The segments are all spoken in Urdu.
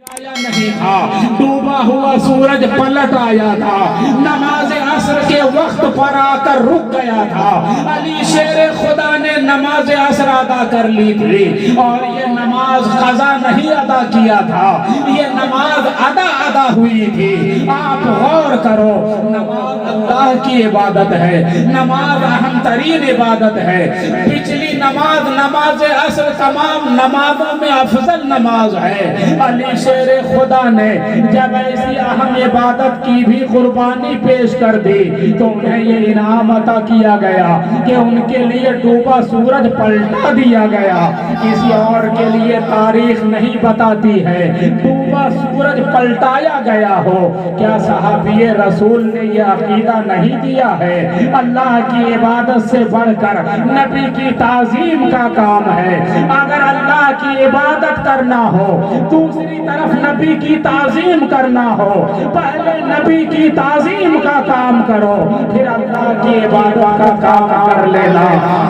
آیا نہیں تھا، ڈوبا ہوا سورج پلٹ آیا تھا، نماز عصر کے وقت پر آ کر رک گیا تھا۔ علی شیر خدا نے نماز عصر ادا کر لی تھی اور یہ نماز قضا نہیں ادا کیا تھا، یہ نماز ادا ہوئی تھی۔ آپ غور کرو، نماز اللہ کی عبادت ہے، نماز اہم ترین عبادت ہے۔ پچھلی نماز عصر تمام نمازوں میں افضل نماز ہے۔ علی شیر خدا نے جب ایسی اہم عبادت کی بھی قربانی پیش کر دی تو انہیں یہ انعام عطا کیا گیا کہ ان کے لیے ڈوبا سورج پلٹا دیا گیا۔ کسی اور کے لیے تاریخ نہیں بتاتی ہے ڈوبا سورج پلٹایا گیا ہو۔ کیا صحابی رسول نے یہ عقیدہ نہیں دیا ہے اللہ کی عبادت سے بڑھ کر نبی کی تعظیم کا کام ہے؟ اگر اللہ کی عبادت کرنا ہو، دوسری طرف نبی کی تعظیم کرنا ہو، پہلے نبی کی تعظیم کا کام کرو، پھر اللہ کی عبادت کا کام کر لینا۔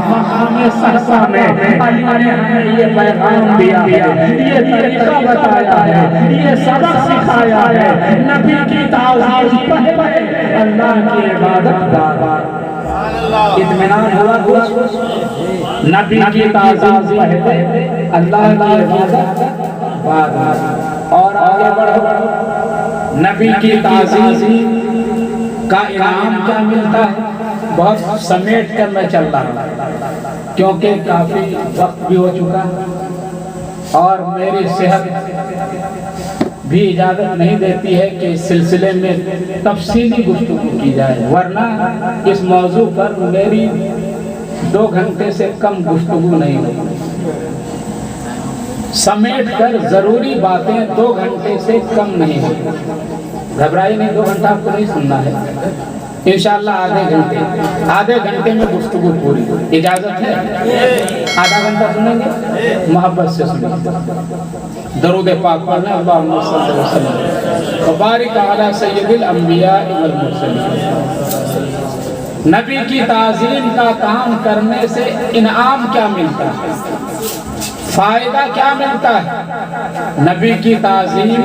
مقام صحبہ میں علی نے ہمیں یہ پیغام دیا ہے، یہ طریقہ بتایا ہے، یہ سبق سکھایا ہے۔ نبی کی تعظیم پہلے، اللہ کی عبادت بعد۔ اطمینان ہوا؟ نبی کی تعظیم پہلے، اللہ کی عبادت بعد۔ اور آگے بڑھو، نبی کی تعظیم کا انعام کیا ملتا ہے؟ بہت سمیٹ کر میں چل رہا ہوں کیونکہ کافی وقت بھی ہو چکا اور میری صحت بھی اجازت نہیں دیتی ہے کہ اس سلسلے میں تفصیلی گفتگو کی جائے، ورنہ اس موضوع پر میری 2 گھنٹے سے کم گفتگو نہیں ہوگی۔ سمیٹ کر ضروری باتیں 2 گھنٹے سے کم نہیں ہوگی۔ گھبرائی نہیں، 2 گھنٹہ آپ کو نہیں سننا ہے، انشاءاللہ آدھے گھنٹے میں گفتگو پوری۔ اجازت ہے؟ آدھا گھنٹہ سنیں گے؟ محبت سے سنیں گے، درود پاک پڑھنا، اللہم صلی اللہ علیہ وسلم وبارک علی سید الانبیاء والمرسلین۔ نبی کی تعظیم کا کام کرنے سے انعام کیا ملتا ہے؟ فائدہ کیا ملتا ہے؟ نبی کی تعظیم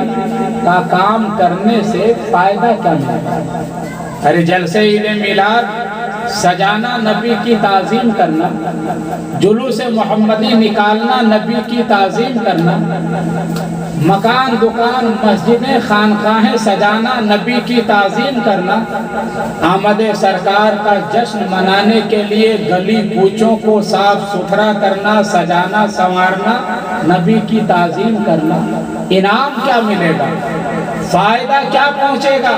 کا کام کرنے سے فائدہ کیا ملتا ہے؟ ارے جلسے عید میلاد سجانا نبی کی تعظیم کرنا، جلوس محمدی نکالنا نبی کی تعظیم کرنا، مکان دکان مسجدیں خانقاہیں سجانا نبی کی تعظیم کرنا، آمد سرکار کا جشن منانے کے لیے گلی کوچوں کو صاف ستھرا کرنا، سجانا سنوارنا نبی کی تعظیم کرنا۔ انعام کیا ملے گا؟ فائدہ کیا پہنچے گا؟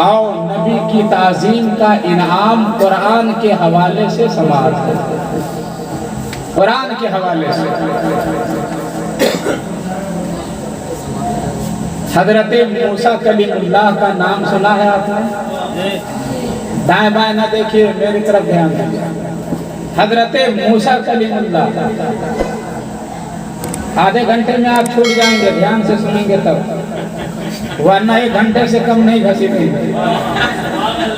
آؤ نبی کی تعظیم کا انعام قرآن کے حوالے سے سماعت کریں۔ قرآن کے حوالے سے حضرت موسیٰ کلیم اللہ کا نام سنا ہے آپ نے؟ دائیں بائیں نہ دیکھیے، میری طرف دھیان دیجیے۔ حضرت موسیٰ کلیم اللہ، آدھے گھنٹے میں آپ چھوٹ جائیں گے، دھیان سے سنیں گے تب، ورنہ 1 گھنٹے سے کم نہیں گھسیٹیں گے۔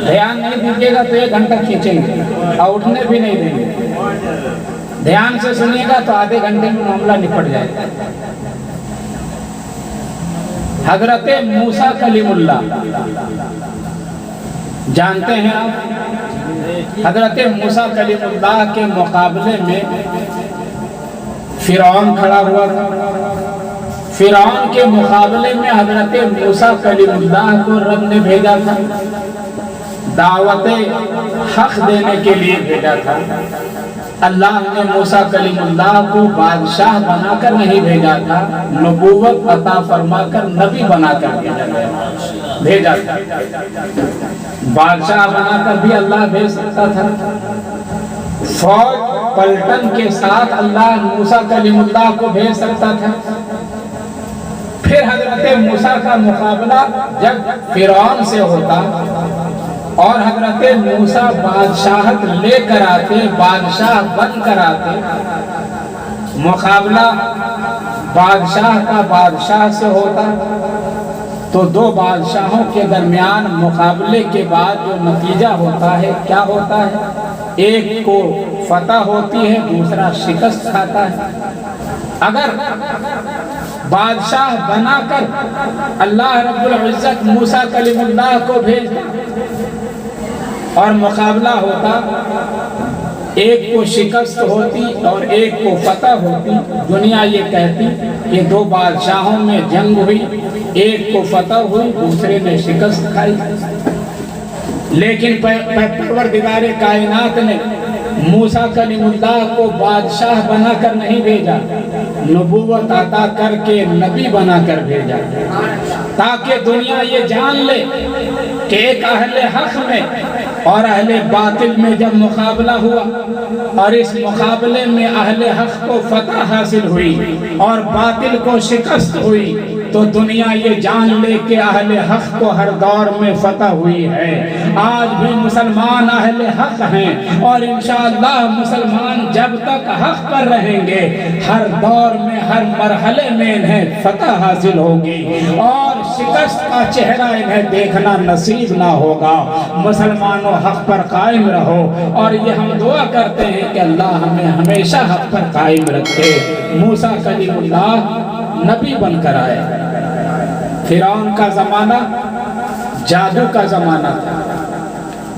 دھیان نہیں دیجیے گا تو 1 گھنٹہ کھینچیں گے اور اٹھنے بھی نہیں دیں گے۔ دھیان سے سنیے گا تو آدھے گھنٹے میں معاملہ نپٹ جائے گا۔ حضرت موسیٰ کلیم اللہ جانتے ہیں آپ؟ حضرت موسیٰ کلیم اللہ کے مقابلے میں فرعون کھڑا ہوا تھا۔ فرعون کے مقابلے میں حضرت موسیٰ کلیم اللہ کو رب نے بھیجا تھا، دعوت حق دینے کے لیے بھیجا تھا۔ اللہ نے موسیٰ کلیم اللہ کو بادشاہ بنا کر نہیں بھیجا تھا، نبوت عطا فرما کر نبی بنا کر بھیجا تھا۔ بادشاہ بنا کر بھی اللہ بھیج سکتا تھا، فوج پلٹن کے ساتھ اللہ موسیٰ کلیم اللہ کو بھیج سکتا تھا۔ پھر حضرت موسیٰ کا مقابلہ جب فرعون سے ہوتا اور حضرت موسیٰ بادشاہت لے کر آتے، بادشاہ بن کر آتے، مقابلہ بادشاہ کا بادشاہ سے ہوتا، تو 2 بادشاہوں کے درمیان مقابلے کے بعد جو نتیجہ ہوتا ہے کیا ہوتا ہے؟ ایک کو فتح ہوتی ہے، دوسرا شکست کھاتا ہے۔ اگر بادشاہ بنا کر اللہ رب العزت موسیٰ کلیم اللہ کو بھیجتا اور مقابلہ ہوتا، ایک کو شکست ہوتی اور ایک کو فتح ہوتی۔ دنیا یہ کہتی کہ دو بادشاہوں میں جنگ ہوئی، ایک کو فتح ہوئی دوسرے نے شکست کھائی، لیکن پروردگار کائنات نے موسیٰ کلیم اللہ کو بادشاہ بنا کر نہیں بھیجا، نبوت عطا کر کے نبی بنا کر بھیجا، تاکہ دنیا یہ جان لے کہ ایک اہل حق میں اور اہل باطل میں جب مقابلہ ہوا اور اس مقابلے میں اہل حق کو فتح حاصل ہوئی اور باطل کو شکست ہوئی، تو دنیا یہ جان لے کہ اہل حق کو ہر دور میں فتح ہوئی ہے۔ آج بھی مسلمان اہل حق ہیں اور انشاءاللہ مسلمان جب تک حق پر رہیں گے ہر دور میں ہر مرحلے میں انہیں فتح حاصل ہوگی اور شکست کا چہرہ انہیں دیکھنا نصیب نہ ہوگا۔ مسلمانوں حق پر قائم رہو، اور یہ ہم دعا کرتے ہیں کہ اللہ ہمیں ہمیشہ حق پر قائم رکھے۔ موسیٰ کلیم اللہ نبی بن کر آئے۔ فرعون کا زمانہ جادو کا زمانہ تھا،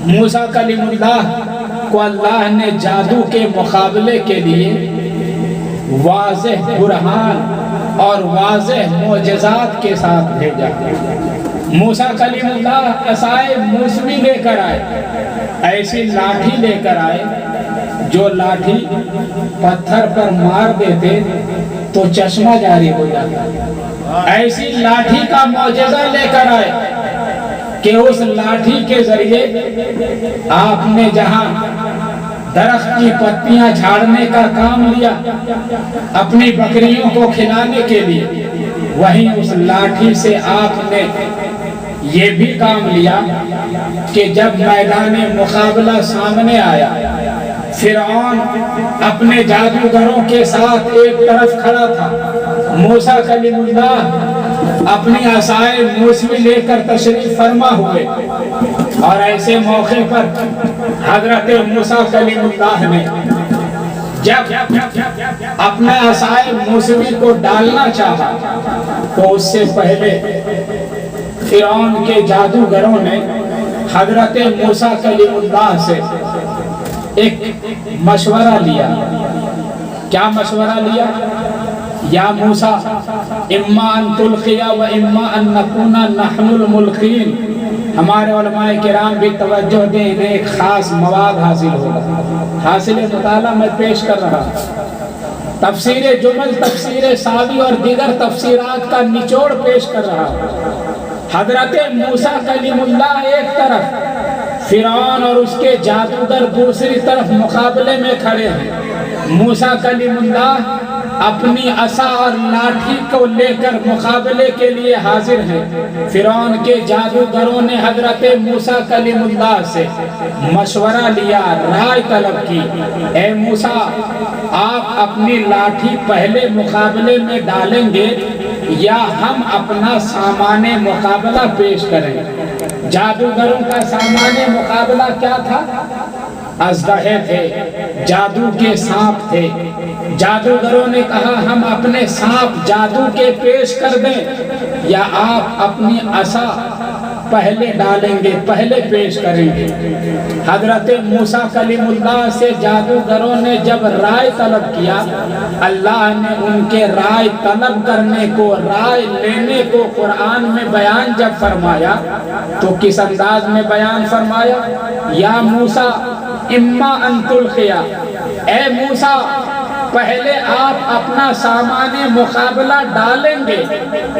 موسیٰ کلیم اللہ کو اللہ نے جادو کے مقابلے کے لیے واضح برہان اور واضح معجزات کے ساتھ بھیجا۔ موسیٰ کلیم اللہ عصائے موسوی لے کر آئے، ایسی لاٹھی لے کر آئے جو لاٹھی پتھر پر مار دیتے تو چشمہ جاری ہو جاتا، ایسی لاٹھی کا معجزہ لے کر آئے کہ اس لاٹھی کے ذریعے آپ نے جہاں درخت کی پتیاں جھاڑنے کا کام لیا اپنی بکریوں کو کھلانے کے لیے، وہیں اس لاٹھی سے آپ نے یہ بھی کام لیا کہ جب میدان مقابلہ سامنے آیا، فرعون اپنے جادوگروں کے ساتھ ایک طرف کھڑا تھا، موسیٰ کلیم اللہ اپنی عصائے موسوی لے کر تشریف فرما ہوئے، اور ایسے موقع پر حضرت موسیٰ کلیم اللہ نے جب اپنا عصائے موسوی کو ڈالنا چاہا تو اس سے پہلے فرعون کے جادوگروں نے حضرت موسیٰ کلیم اللہ سے ایک مشورہ لیا۔ کیا مشورہ لیا؟ یا موسیٰ اما ان تلقیا و اما ان نکون نحن الملقین۔ ہمارے علماء کرام بھی توجہ دیں، انہیں ایک خاص مواد حاصل ہوگا، حاصل مطالعہ میں پیش کر رہا ہوں، تفسیر جمل، تفسیر ساوی اور دیگر تفسیرات کا نچوڑ پیش کر رہا ہوں۔ حضرت موسیٰ کلیم اللہ ایک طرف، فرعون اور اس کے جادوگر دوسری طرف مقابلے میں کھڑے ہیں۔ موسیٰ کلیم اللہ اپنی عصا اور لاٹھی کو لے کر مقابلے کے لیے حاضر ہیں۔ فرعون کے جادوگروں نے حضرت موسیٰ کلیم اللہ سے مشورہ لیا، رائے طلب کی، اے موسیٰ آپ اپنی لاٹھی پہلے مقابلے میں ڈالیں گے یا ہم اپنا سامان مقابلہ پیش کریں؟ جادوگروں کا سامان مقابلہ کیا تھا؟ اژدہے تھے، جادو کے سانپ تھے۔ جادوگروں نے کہا ہم اپنے سانپ جادو کے پیش کر دیں یا آپ اپنی عصا پہلے ڈالیں گے، پہلے پیش کریں گے؟ حضرت موسیٰ کلیم اللہ سے جادوگروں نے جب رائے طلب کیا، اللہ نے ان کے رائے طلب کرنے کو، رائے لینے کو قرآن میں بیان جب فرمایا تو کس انداز میں بیان فرمایا؟ یا موسیٰ اما ان تلقیا، اے موسیٰ پہلے آپ اپنا سامان مقابلہ ڈالیں گے،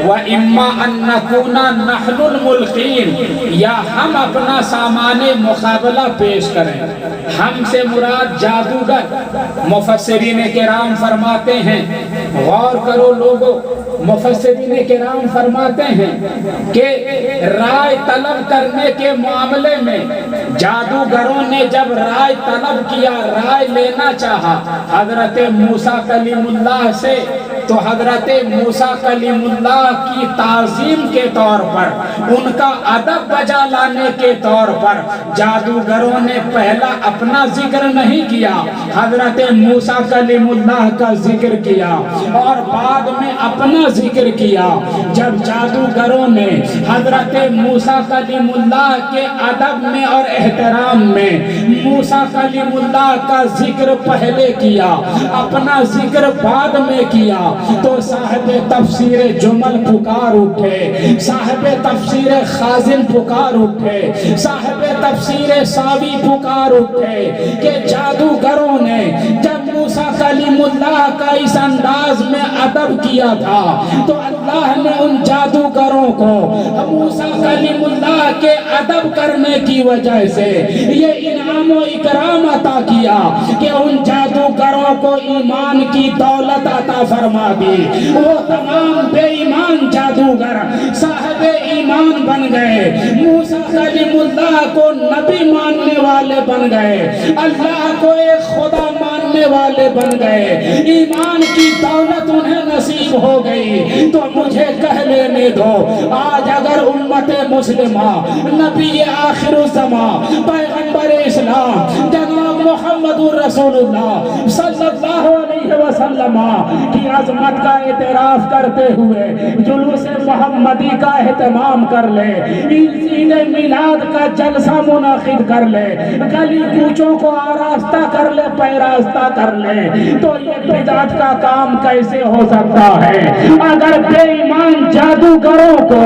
وَإِمَّا أَن نَّكُونَ نَحْنُ الْمُلْقِينَ، یا ہم اپنا سامان مقابلہ پیش کریں۔ ہم سے مراد جادوگر۔ مفسرین کرام فرماتے ہیں، غور کرو لوگو، مفسرین کرام فرماتے ہیں کہ رائے طلب کرنے کے معاملے میں جادوگروں نے جب رائے طلب کیا، رائے لینا چاہا حضرت موسیٰ کلیم اللہ سے، تو حضرت موسیٰ کلیم اللہ کی تعظیم کے طور پر، ان کا ادب بجا لانے کے طور پر جادوگروں نے پہلا اپنا ذکر نہیں کیا، حضرت موسیٰ کلیم اللہ کا ذکر کیا اور بعد میں اپنا ذکر کیا۔ جب جادوگروں نے حضرت موسیٰ کلیم اللہ کے ادب میں اور احترام میں موسیٰ کلیم اللہ کا ذکر پہلے کیا، اپنا ذکر بعد میں کیا، تو صاحب تفسیر جمل پکار اٹھے، صاحب تفسیر خازن پکار اٹھے، صاحب تفسیر ساوی پکار اٹھے کہ جادوگروں نے جب موسیٰ کلیم اللہ کا اس انداز میں ادب کیا تھا تو اللہ نے ان جادوگروں کو موسیٰ کلیم اللہ کے ادب کرنے کی وجہ سے یہ انعام و اکرام عطا کیا کہ ان جادوگروں کو ایمان کی دولت عطا فرما دی۔ وہ تمام بے ایمان جادوگر صاحب ایمان بن گئے، موسیٰ کلیم اللہ کو نبی ماننے والے بن گئے، اللہ کو ایک خدا ماننے والے بن گئے، ایمان کی دولت انہیں نصیب ہو گئی۔ تو مجھے کہہ لینے دو، آج اگر امت مسلمہ نبی آخر الزمان پیغمبر اسلام جناب محمد رسول اللہ صلی اللہ علیہ وسلم کی عظمت کا اعتراف کرتے ہوئے جلوس محمدی کا اہتمام کر لے، عید میلاد کا جلسہ منعقد کر لے، گلی کوچوں کو آراستہ کر لے، پیراستہ کر لے، تو یہ بدعت کا کام کیسے ہو سکتا ہے؟ اگر بے ایمان جادوگروں کو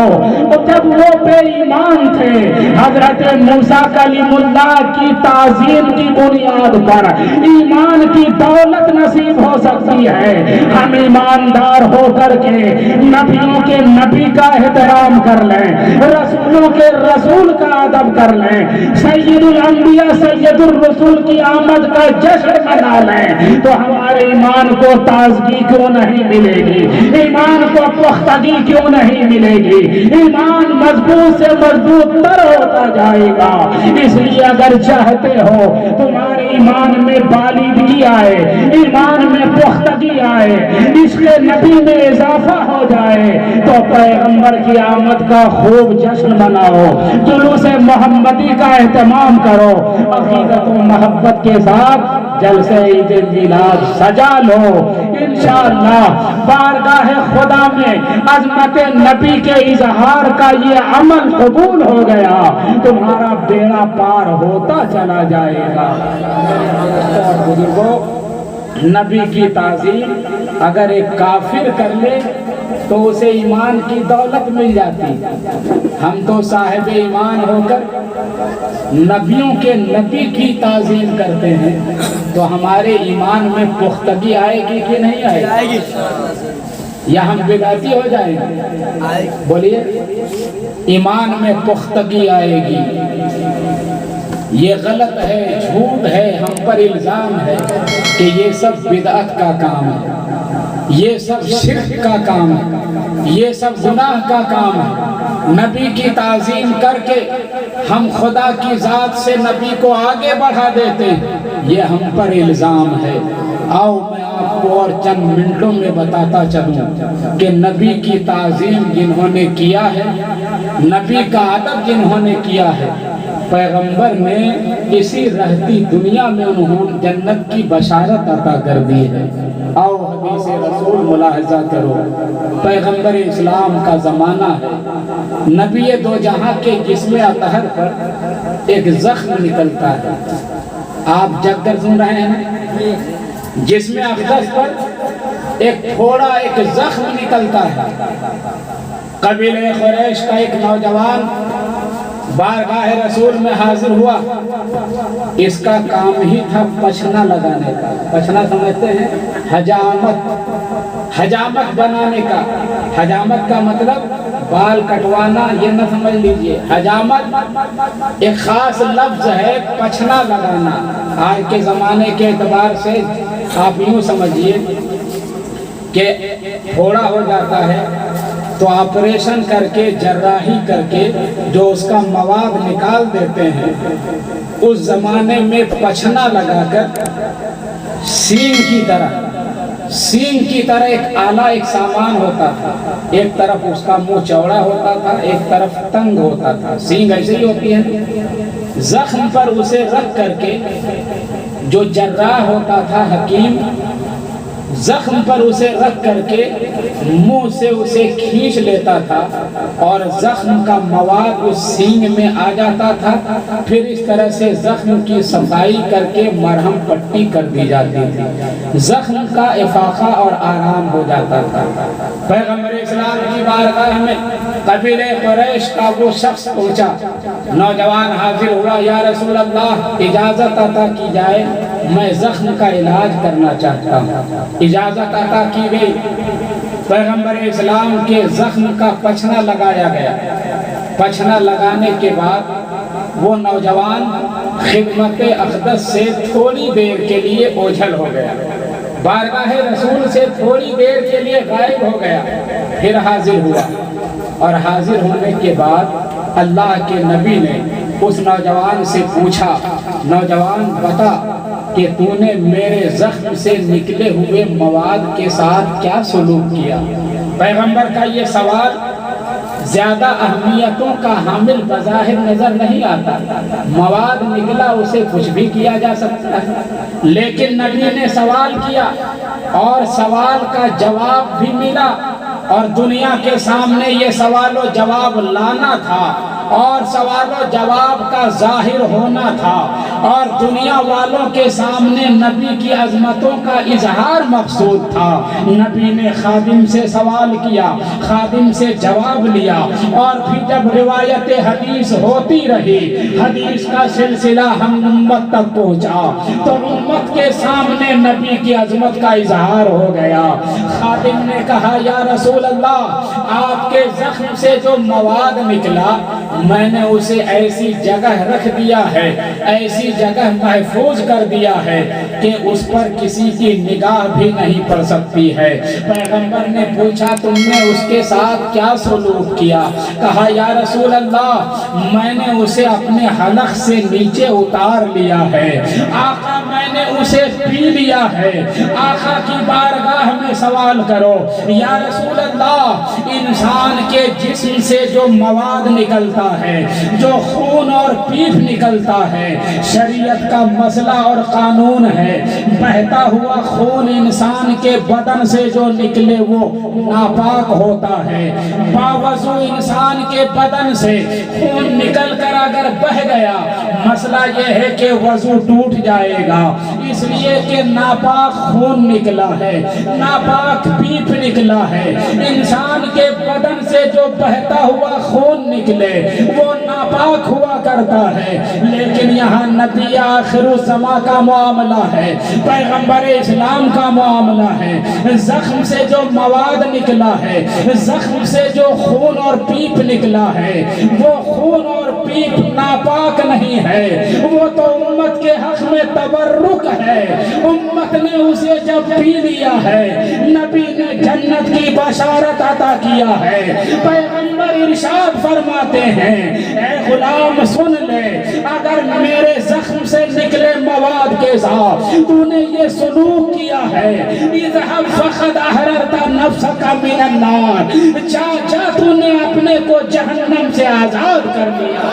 جب وہ بے ایمان تھے حضرت موسیٰ کلیم اللہ کی تعظیم کی بنیاد پر ایمان کی دولت نصیب ہو سکتی ہے، ہم ایماندار ہو کر کے نبیوں کے نبی کا احترام کر لیں، رسولوں کے رسول کا ادب کر لیں، سید الانبیاء سید الرسول کی آمد کا جشن منا لیں، تو ہمارے ایمان کو تازگی کیوں نہیں ملے گی؟ ایمان کو پختگی کیوں نہیں ملے گی؟ ایمان مضبوط سے مضبوط تر ہوتا جائے گا۔ اس لیے اگر چاہتے ہو تمہارے ایمان میں بالیدگی آئے، ایمان میں پختگی آئے، عشق نبی میں اضافہ ہو جائے، تو پیغمبر کی آمد کا خوب جشن مناؤ، جلوس محمدی کا اہتمام کرو، عقیدت و محبت کے ساتھ جلسے عید میلاد سجا لو، انشاءاللہ بارگاہ خدا میں عظمت نبی کے اظہار کا یہ عمل قبول ہو گیا، تمہارا بیڑا پار ہوتا چلا جائے گا۔ اور بزرگوں، نبی کی تعظیم اگر ایک کافر کر لے تو اسے ایمان کی دولت مل جاتی، ہم تو صاحب ایمان ہو کر نبیوں کے نبی کی تعظیم کرتے ہیں، تو ہمارے ایمان میں پختگی آئے گی کہ نہیں آئے گی؟ یا ہم بدعتی ہو جائیں گے؟ بولیے، ایمان میں پختگی آئے گی۔ یہ غلط ہے، جھوٹ ہے، ہم پر الزام ہے کہ یہ سب بدعت کا کام ہے، یہ سب شرک کا کام ہے، یہ سب گناہ کا کام ہے۔ نبی کی تعظیم کر کے ہم خدا کی ذات سے نبی کو آگے بڑھا دیتے ہیں، یہ ہم پر الزام ہے۔ آؤ میں آپ کو اور چند منٹوں میں بتاتا چلوں کہ نبی کی تعظیم جنہوں نے کیا ہے، نبی کا ادب جنہوں نے کیا ہے، پیغمبر نے اسی رہتی دنیا میں انہوں جنت کی بشارت عطا کر دی ہے۔ آؤ حدیث رسول ملاحظہ کرو، پیغمبر اسلام کا زمانہ ہے، نبی دو جہاں کے جسم اطہر پر ایک زخم نکلتا ہے، آپ جگ کر سن رہے ہیں، جسم اقدس پر ایک تھوڑا ایک زخم نکلتا ہے۔ قبیلہ قریش کا ایک نوجوان بارگاہ رسول میں حاضر ہوا، اس کا کام ہی تھا پچھنا لگانے کا۔ پچھنا سمجھتے ہیں؟ حجامت بنانے کا۔ حجامت کا مطلب بال کٹوانا، یہ نہ سمجھ لیجئے۔ حجامت ایک خاص لفظ ہے، پچھنا لگانا۔ آج کے زمانے کے اعتبار سے آپ یوں سمجھیے کہ تھوڑا ہو جاتا ہے تو آپریشن کر کے، جراحی کر کے جو اس کا مواد نکال دیتے ہیں، اس زمانے میں پچھنا لگا کر سینگ کی طرح ایک آلہ، ایک سامان ہوتا تھا، ایک طرف اس کا منہ چوڑا ہوتا تھا، ایک طرف تنگ ہوتا تھا، سینگ ایسے ہی ہوتی ہے، زخم پر اسے رکھ کر کے جو جراح ہوتا تھا، حکیم، زخم پر اسے رکھ کر کے منہ سے اسے کھینچ لیتا تھا اور زخم کا مواد اس سینگ میں آ جاتا تھا، پھر اس طرح سے زخم کی صفائی کر کے مرہم پٹی کر دی جاتی تھی، زخم کا افاقہ اور آرام ہو جاتا تھا۔ پیغمبر اسلام کی بارگاہ میں قبیلہ قریش کا وہ شخص پہنچا، نوجوان حاضر ہوا، یا رسول اللہ اجازت عطا کی جائے، میں زخم کا علاج کرنا چاہتا ہوں۔ اجازت عطا کی گئی، پیغمبر اسلام کے زخم کا پچھنا لگایا گیا۔ پچھنا لگانے کے بعد وہ نوجوان خدمت اقدس سے تھوڑی دیر کے لیے اوجھل ہو گیا، بارگاہ رسول سے تھوڑی دیر کے لیے غائب ہو گیا، پھر حاضر ہوا، اور حاضر ہونے کے بعد اللہ کے نبی نے اس نوجوان سے پوچھا، نوجوان بتا کہ تو نے میرے زخم سے نکلے ہوئے مواد کے ساتھ کیا سلوک کیا؟ پیغمبر کا یہ سوال زیادہ اہمیتوں کا حامل بظاہر نظر نہیں آتا، مواد نکلا اسے کچھ بھی کیا جا سکتا ہے، لیکن نبی نے سوال کیا اور سوال کا جواب بھی ملا، اور دنیا کے سامنے یہ سوال و جواب لانا تھا اور سوال و جواب کا ظاہر ہونا تھا، اور دنیا والوں کے سامنے نبی کی عظمتوں کا اظہار مقصود تھا۔ نبی نے خادم سے سوال کیا، خادم سے جواب لیا، اور پھر جب روایت حدیث ہوتی رہی، حدیث کا سلسلہ ہم امت تک پہنچا، تو امت کے سامنے نبی کی عظمت کا اظہار ہو گیا۔ خادم نے کہا، یا رسول اللہ، آپ کے زخم سے جو مواد نکلا میں نے اسے ایسی جگہ رکھ دیا ہے، ایسی جگہ محفوظ کر دیا ہے کہ اس پر کسی کی نگاہ بھی نہیں پڑ سکتی ہے۔ پیغمبر نے پوچھا، تم نے اس کے ساتھ کیا سلوک کیا؟ کہا، یا رسول اللہ، میں نے اسے اپنے حلق سے نیچے اتار لیا ہے، آقا میں نے اسے پی لیا ہے۔ آقا کی بارگاہ میں سوال کرو، یا رسول اللہ، انسان کے جسم سے جو مواد نکلتا ہے، جو خون اور پیپ نکلتا ہے، شریعت کا مسئلہ اور قانون ہے، بہتا ہوا خون انسان کے بدن سے جو نکلے وہ ناپاک ہوتا ہے۔ باوضو انسان کے بدن سے خون نکل کر اگر بہ گیا، مسئلہ یہ ہے کہ وضو ٹوٹ جائے گا، اس لیے کہ ناپاک خون نکلا ہے، ناپاک پیپ نکلا ہے۔ انسان کے بدن سے جو بہتا ہوا خون نکلے وہ ناپاک ہوا کرتا ہے، لیکن یہاں نبی آخر الزمان کا معاملہ ہے، پیغمبر اسلام کا معاملہ ہے۔ زخم سے جو مواد نکلا ہے، زخم سے جو خون اور پیپ نکلا ہے، وہ خون اور پیپ ناپاک نہیں ہے، وہ تو امت کے حق میں تبرک ہے۔ امت نے اسے جب پی لیا ہے، نبی نے جنت کی بشارت عطا کیا ہے۔ پیغمبر ارشاد فرماتے ہیں، اے غلام سن لے، اگر میرے زخم سے نکلے مواد کے ساتھ تو نے یہ سلوک کیا ہے، اذهب فقد احررت نفسك من النار، جا جا تو نے اپنے کو جہنم سے آزاد کر لیا۔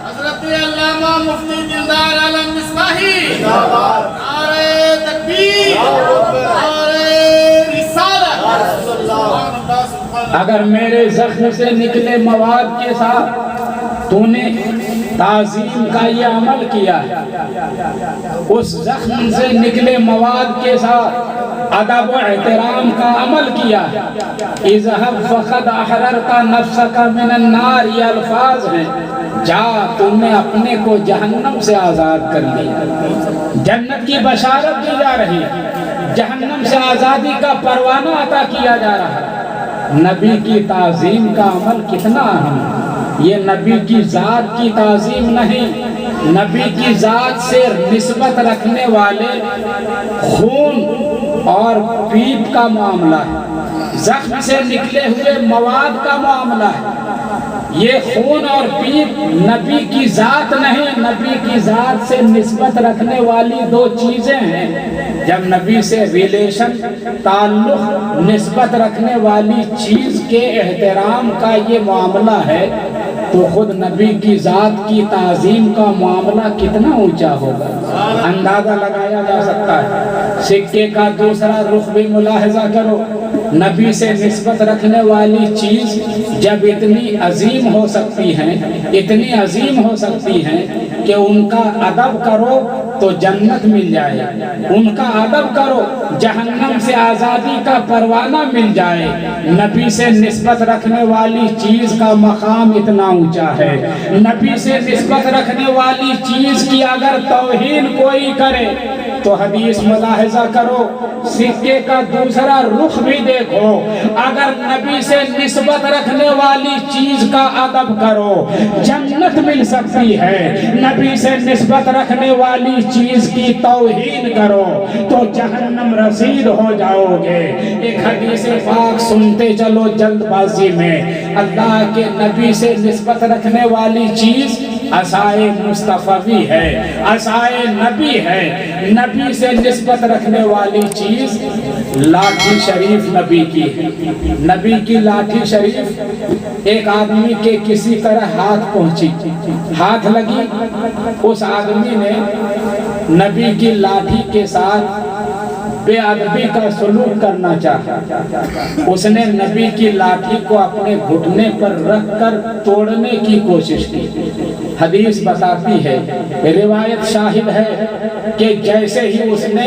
حضرت علامہ مفتی دلدار عالم مصباحی، نعرہ تکبیر، نعرہ رسالت۔ اگر میرے زخم سے نکلے مواد کے ساتھ تو نے تعظیم کا یہ عمل کیا ہے، اس زخم سے نکلے مواد کے ساتھ ادب و احترام کا عمل کیا ہے، اذهب فقد احررت نفسك من النار، یہ الفاظ ہیں، جا تم نے اپنے کو جہنم سے آزاد کر لیا۔ جنت کی بشارت دی جا رہی ہے، جہنم سے آزادی کا پروانہ عطا کیا جا رہا ہے۔ نبی کی تعظیم کا عمل کتنا اہم ہے، یہ نبی کی ذات کی تعظیم نہیں، نبی کی ذات سے نسبت رکھنے والے خون اور پیپ کا معاملہ ہے، زخم سے نکلے ہوئے مواد کا معاملہ ہے۔ یہ خون اور پیپ نبی کی ذات نہیں، نبی کی ذات سے نسبت رکھنے والی دو چیزیں ہیں۔ جب نبی سے ریلیشن، تعلق، نسبت رکھنے والی چیز کے احترام کا یہ معاملہ ہے تو خود نبی کی ذات کی تعظیم کا معاملہ کتنا اونچا ہوگا، اندازہ لگایا جا سکتا ہے۔ سکے کا دوسرا رخ بھی ملاحظہ کرو، نبی سے نسبت رکھنے والی چیز جب اتنی عظیم ہو سکتی ہیں، اتنی عظیم ہو سکتی ہیں کہ ان کا ادب کرو تو جنت مل جائے، ان کا ادب کرو جہنم سے آزادی کا پروانہ مل جائے۔ نبی سے نسبت رکھنے والی چیز کا مقام اتنا اونچا ہے، نبی سے نسبت رکھنے والی چیز کی اگر توہین کوئی کرے تو حدیث ملاحظہ کرو، سکے کا دوسرا رخ بھی دیکھو، اگر نبی سے نسبت رکھنے والی چیز کا ادب کرو جنت مل سکتی ہے، نبی سے نسبت رکھنے والی چیز کی توہین کرو تو جہنم رسید ہو جاؤ گے۔ ایک حدیث پاک سنتے چلو جلد بازی میں، اللہ کے نبی سے نسبت رکھنے والی چیز عصائے مصطفی ہے، عصائے نبی ہے۔ نبی سے نسبت رکھنے والی چیز لاٹھی شریف نبی کی ہے، نبی کی لاٹھی شریف ایک آدمی کے کسی طرح ہاتھ پہنچی، ہاتھ لگی، اس آدمی نے نبی کی لاٹھی کے ساتھ بے ادبی کا سلوک کرنا چاہا، اس نے نبی کی لاٹھی کو اپنے گھٹنے پر رکھ کر توڑنے کی کوشش کی۔ حدیث بتاتی ہے، روایت شاہد ہے کہ جیسے ہی اس نے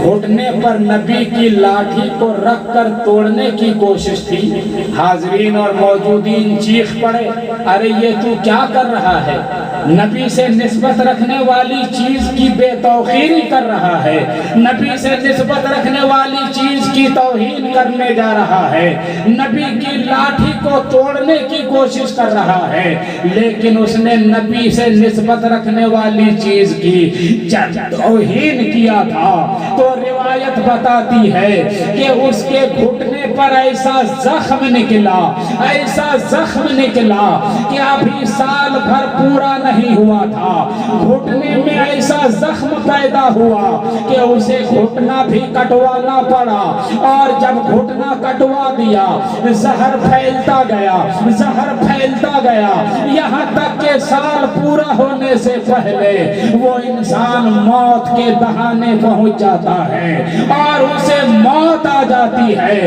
گھٹنے پر نبی کی لاٹھی کو رکھ کر توڑنے کی کوشش کی، حاضرین اور موجودین چیخ پڑے، ارے یہ تو کیا کر رہا ہے؟ نبی سے نسبت رکھنے والی چیز کی بے توقیری کر رہا ہے، نبی سے نسبت رکھنے والی چیز کی توہین کرنے جا رہا ہے، نبی کی لاٹھی کو توڑنے کی کوشش کر رہا ہے۔ لیکن اس نے نبی سے نسبت رکھنے والی چیز کی جب توہین کیا تھا تو روایت بتاتی ہے کہ اس کے گھٹنے پر ایسا زخم نکلا، ایسا زخم نکلا کہ ابھی سال بھر پورا نہیں ہوا تھا، گھٹنے میں ایسا زخم پیدا ہوا کہ اسے گھٹنا بھی کٹوانا پڑا، اور جب گھٹنا کٹوا دیا زہر پھیلتا گیا، زہر پھیلتا گیا، یہاں تک کہ سال پورا ہونے سے پہلے وہ انسان موت کے دہانے پہنچ جاتا ہے اور اسے موت آ جاتی ہے،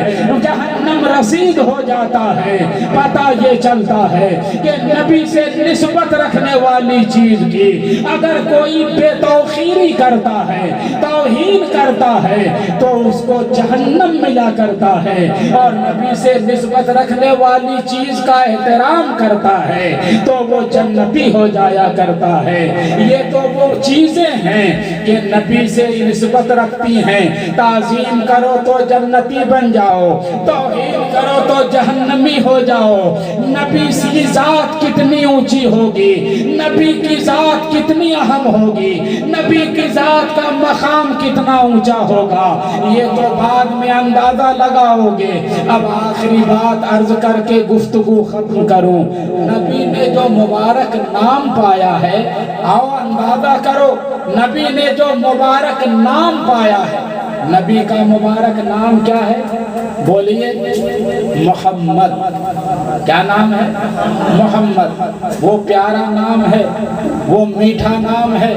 جہنم رسید ہو جاتا ہے۔ پتہ یہ چلتا ہے کہ نبی سے نسبت رکھنے والی چیز کی اگر کوئی بے توقیری کرتا ہے، توہین کرتا ہے تو اس کو جہنم ملا کرتا ہے، اور نبی سے نسبت رکھنے والی چیز کا احترام کرتا ہے تو وہ جنتی ہو جایا کرتا ہے۔ یہ تو وہ چیزیں ہیں کہ نبی سے نسبت رکھتی ہیں، تعظیم کرو تو جنتی بن جاؤ، توہین کرو تو جہنمی ہو جاؤ۔ نبی کی ذات کتنی اونچی ہوگی، نبی کی ذات کتنی اہم ہوگی، نبی کی ذات کا مقام کتنا اونچا ہوگا، یہ تو بعد میں اندازہ لگاؤ گے۔ اب آخری بات عرض کر کے گفتگو ختم کروں، نبی نے جو مبارک نام پایا ہے، آؤ اندازہ کرو نبی نے جو مبارک نام پایا ہے۔ نبی کا مبارک نام کیا ہے؟ بولیے، محمد۔ کیا نام ہے؟ محمد۔ وہ پیارا نام ہے، وہ میٹھا نام ہے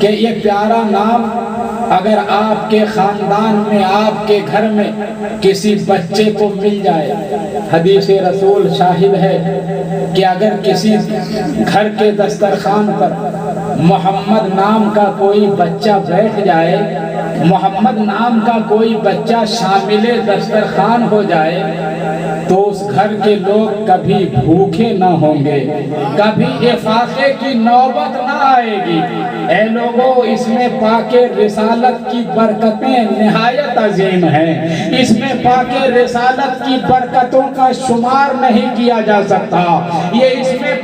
کہ یہ پیارا نام اگر آپ کے خاندان میں، آپ کے گھر میں کسی بچے کو مل جائے، حدیث رسول شاہد ہے کہ اگر کسی گھر کے دسترخوان پر محمد نام کا کوئی بچہ بیٹھ جائے، محمد نام کا کوئی بچہ شامل دسترخوان ہو جائے تو اس گھر کے لوگ کبھی بھوکے نہ ہوں گے، کبھی افاقے کی نوبت نہ آئے گی۔ اے لوگوں، اس میں پاک رسالت کی برکتیں نہایت عظیم ہیں، اس میں پاک رسالت کی برکتوں کا شمار نہیں کیا جا سکتا، یہ اس میں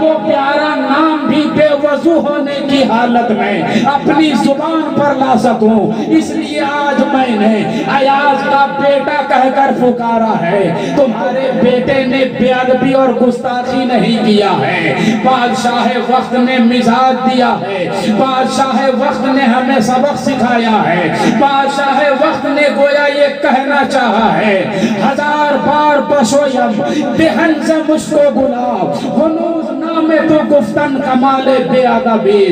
وہ پیارا نام بھی بے وضو ہونے کی حالت میں اپنی زبان پر لا سکوں، اس لیے آج میں نے ایاز کا بیٹا کہہ کر پکارا ہے۔ تمہارے بیٹے نے بے ادبی اور گستاخی نہیں کیا ہے، بادشاہ وقت نے مزاج دیا ہے، بادشاہ وقت نے ہمیں سبق سکھایا ہے، بادشاہ وقت نے گویا یہ کہنا چاہا ہے، ہزار بار بشویم دہن سے مشکو گلاب ہنوز نام تو گفتن کمال بے ادبی۔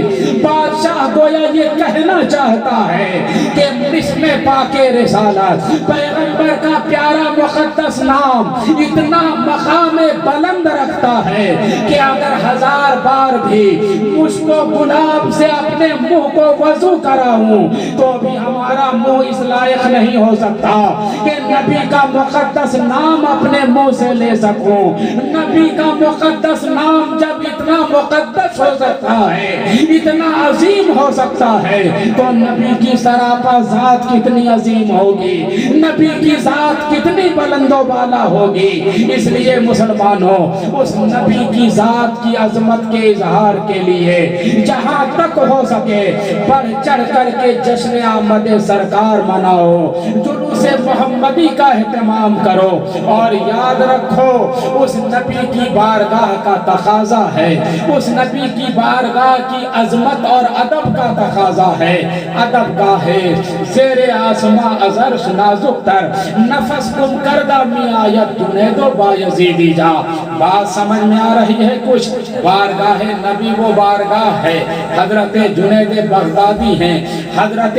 بادشاہ گویا یہ کہنا چاہتا ہے کہ اسم پاک رسالت پیغمبر کا پیارا مقدس نام اتنا مقام بلند رکھتا ہے کہ اگر ہزار بار بھی مشکو گلاب سے اپنے منہ کو وضو کراؤں تو بھی ہمارا منہ اس لائق نہیں ہو سکتا کہ نبی کا مقدس نام اپنے منہ سے لے سکوں۔ نبی کا مقدس نام جب اتنا مقدس ہو سکتا ہے، اتنا عظیم ہو سکتا ہے، تو نبی کی سراپا ذات کتنی عظیم ہوگی، نبی کی ذات کتنی بلند و بالا ہوگی۔ اس لیے مسلمانوں، اس نبی کی ذات کی عظمت کے اظہار کے لیے جہاں تک ہو سکے بڑھ چڑھ کر کے جشن آمد سرکار مناؤ، جلوس محمدی کا اہتمام کرو، اور یاد رکھو اس نبی کی بارگاہ کا تقاضا ہے، اس نبی کی بارگاہ کی عظمت اور ادب کا تقاضا ہے۔ ادب گاہ زیر آسماں ازرش نازک تر نفس گم کردہ می آیت جنید و بایزیدی جا۔ بات سمجھ میں آ رہی ہے کچھ؟ بارگاہ نبی وہ بارگاہ ہے، حضرت جنید بغدادی ہیں، حضرت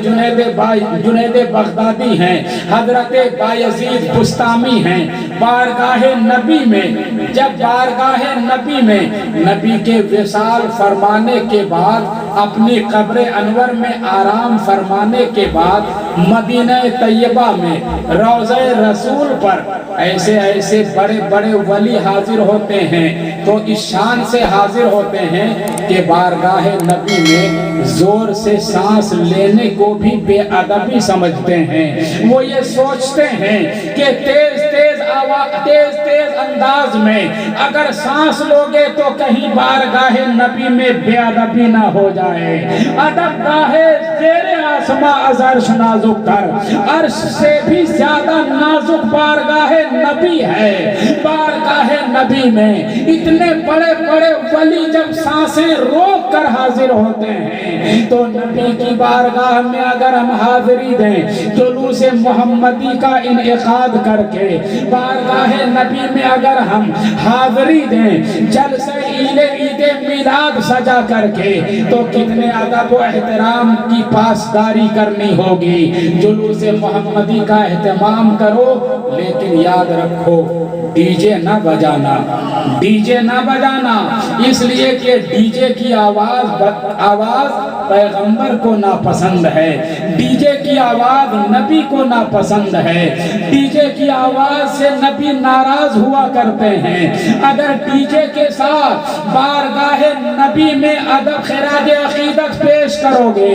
جنید بغدادی ہیں، حضرت بایزید بستامی ہیں۔ بارگاہ نبی میں، جب بارگاہ نبی میں نبی کے وصال فرمانے کے بعد، اپنی قبر انور میں آرام فرمانے کے بعد، مدینہ طیبہ میں روضہ رسول پر ایسے ایسے بڑے بڑے ولی حاضر ہوتے ہیں، تو اس شان سے حاضر ہوتے ہیں کہ بارگاہ نبی میں زور سے سانس لینے کو بھی بے ادبی سمجھتے ہیں۔ وہ یہ سوچتے ہیں کہ تیز انداز میں اگر سانس لوگے تو کہیں بارگاہ نبی میں بے ادبی نہ ہو جائے۔ ادب گاہ زیر آسماں از عرش نازک تر، عرش سے بھی زیادہ نازک بارگاہ نبی ہے۔ بارگاہ نبی میں اتنے بڑے بڑے ولی جب سانسیں روک کر حاضر ہوتے ہیں، تو نبی کی بارگاہ میں اگر ہم حاضری دیں، جلوس محمدی کا انعقاد کر کے بارگاہ نبی میں اگر ہم حاضری دیں، جلسہ عید میلاد سجا کر کے، تو کتنے ادب و احترام کی پاسداری کرنی ہوگی۔ جلوس محمدی کا اہتمام کرو، لیکن یاد رکھو ڈی جے نہ بجانا، ڈی جے نہ بجانا، اس لیے کہ ڈی جے کی آواز پیغمبر کو ناپسند ہے، ڈی جے کی آواز نبی کو ناپسند ہے، ڈی جے کی آواز سے نبی ناراض ہوا کرتے ہیں۔ اگر ڈی جے کے ساتھ بارگاہ نبی میں ادب خراج عقیدت پیش کرو گے،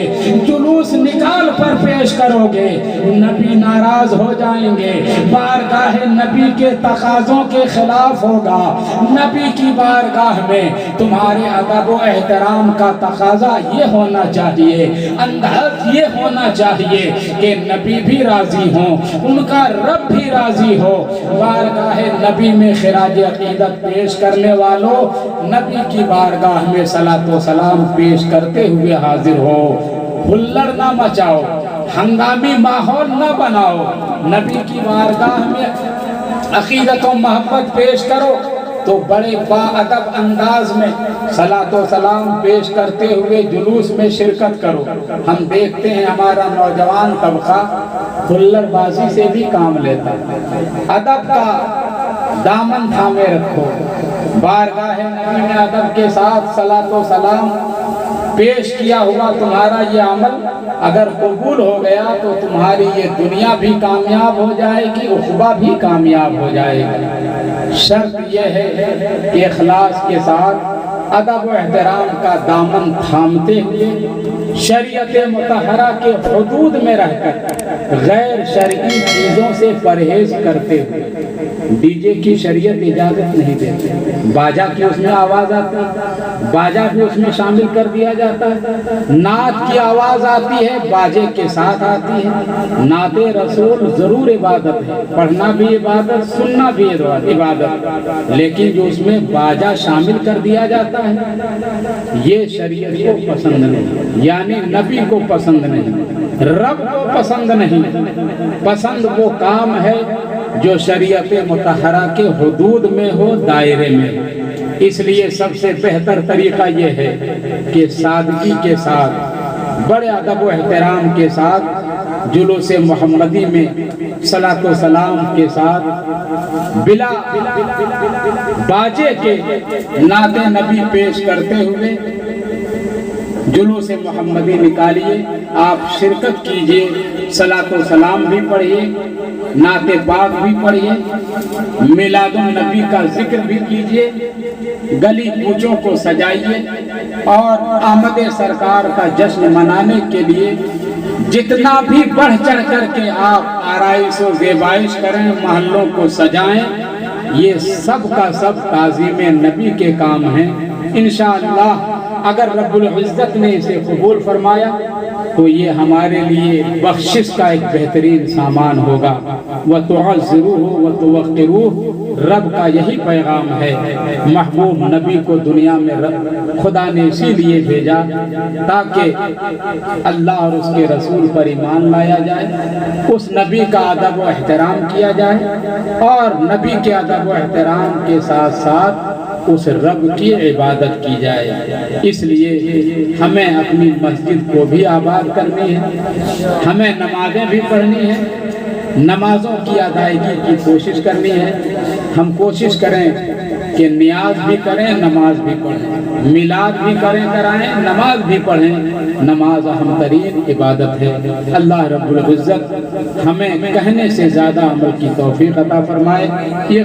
جلوس نکال پر پیش کرو گے، نبی ناراض ہو جائیں گے، بارگاہ نبی کے تقاضوں کے خلاف ہوگا۔ نبی کی بارگاہ میں تمہارے ادب و احترام کا تقاضا یہ ہونا چاہیے، انداز یہ ہونا چاہیے کہ نبی بھی راضی ہوں، ان کا رب بھی راضی ہو۔ بارگاہ نبی میں خراج عقیدت پیش کرنے والوں، نبی کی بارگاہ میں صلاۃ و سلام پیش کرتے ہوئے حاضر ہو۔ ہلڑ نہ مچاؤ، ہنگامی ماحول نہ بناؤ، نبی کی بارگاہ میں عقیدت و محبت پیش کرو تو بڑے با ادب انداز میں صلاۃ و سلام پیش کرتے ہوئے جلوس میں شرکت کرو۔ ہم دیکھتے ہیں ہمارا نوجوان طبقہ ہلڑ بازی سے بھی کام لیتا ہے۔ ادب کا دامن تھامے رکھو، بارگاہ نبی میں ادب کے ساتھ صلاۃ و سلام پیش کیا ہوا تمہارا یہ عمل اگر قبول ہو گیا تو تمہاری یہ دنیا بھی کامیاب ہو جائے گی، عقبہ بھی کامیاب ہو جائے گی۔ شرط یہ ہے کہ اخلاص کے ساتھ ادب و احترام کا دامن تھامتے ہوئے شریعت مطہرہ کے حدود میں رہ کر غیر شرعی چیزوں سے پرہیز کرتے ہوئے، ڈی جے کی شریعت اجازت نہیں دیتی۔ باجا کی اس میں آواز آتی ہے، باجا بھی اس میں شامل کر دیا جاتا ہے۔ نعت کی آواز آتی ہے، باجے کے ساتھ آتی ہے۔ نعت رسول ضرور عبادت ہے، پڑھنا بھی عبادت، سننا بھی عبادت، لیکن جو اس میں باجا شامل کر دیا جاتا ہے یہ شریعت کو پسند نہیں، یعنی نبی کو پسند نہیں، رب کو پسند نہیں۔ پسند وہ کام ہے جو شریعت مطہرہ کے حدود میں ہو، دائرے میں ہو۔ اس لیے سب سے بہتر طریقہ یہ ہے کہ سادگی کے ساتھ، بڑے ادب و احترام کے ساتھ، جلوس محمدی میں صلاۃ و سلام کے ساتھ، بلا باجے کے نعت نبی پیش کرتے ہوئے جلوس محمدی نکالیے، آپ شرکت کیجئے، صلاۃ و سلام بھی پڑھیے، نعت پاک بھی پڑھیے، میلاد النبی کا ذکر بھی کیجئے، گلی کوچوں کو سجائیے، اور آمد سرکار کا جشن منانے کے لیے جتنا بھی بڑھ چڑھ کر کے آپ آرائش و زیبائش کریں، محلوں کو سجائیں، یہ سب کا سب تعظیم نبی کے کام ہیں۔ انشاءاللہ اگر رب العزت نے اسے قبول فرمایا تو یہ ہمارے لیے بخشش کا ایک بہترین سامان ہوگا۔ وَتُعَزِّرُوهُ وَتُوَقِّرُوهُ، رب کا یہی پیغام ہے۔ محبوب نبی کو دنیا میں خدا نے اسی لیے بھیجا تاکہ اللہ اور اس کے رسول پر ایمان لایا جائے، اس نبی کا ادب و احترام کیا جائے، اور نبی کے ادب و احترام کے ساتھ ساتھ اس رب کی عبادت کی جائے۔ اس لیے ہمیں اپنی مسجد کو بھی آباد کرنی ہے، ہمیں نمازیں بھی پڑھنی ہیں، نمازوں کی ادائیگی کی کوشش کرنی ہے۔ ہم کوشش کریں کہ نیاز بھی کریں، نماز بھی پڑھیں، میلاد بھی کرائیں، نماز بھی پڑھیں۔ نماز اہم ترین عبادت ہے۔ اللہ رب العزت ہمیں کہنے سے زیادہ عمل کی توفیق عطا فرمائے۔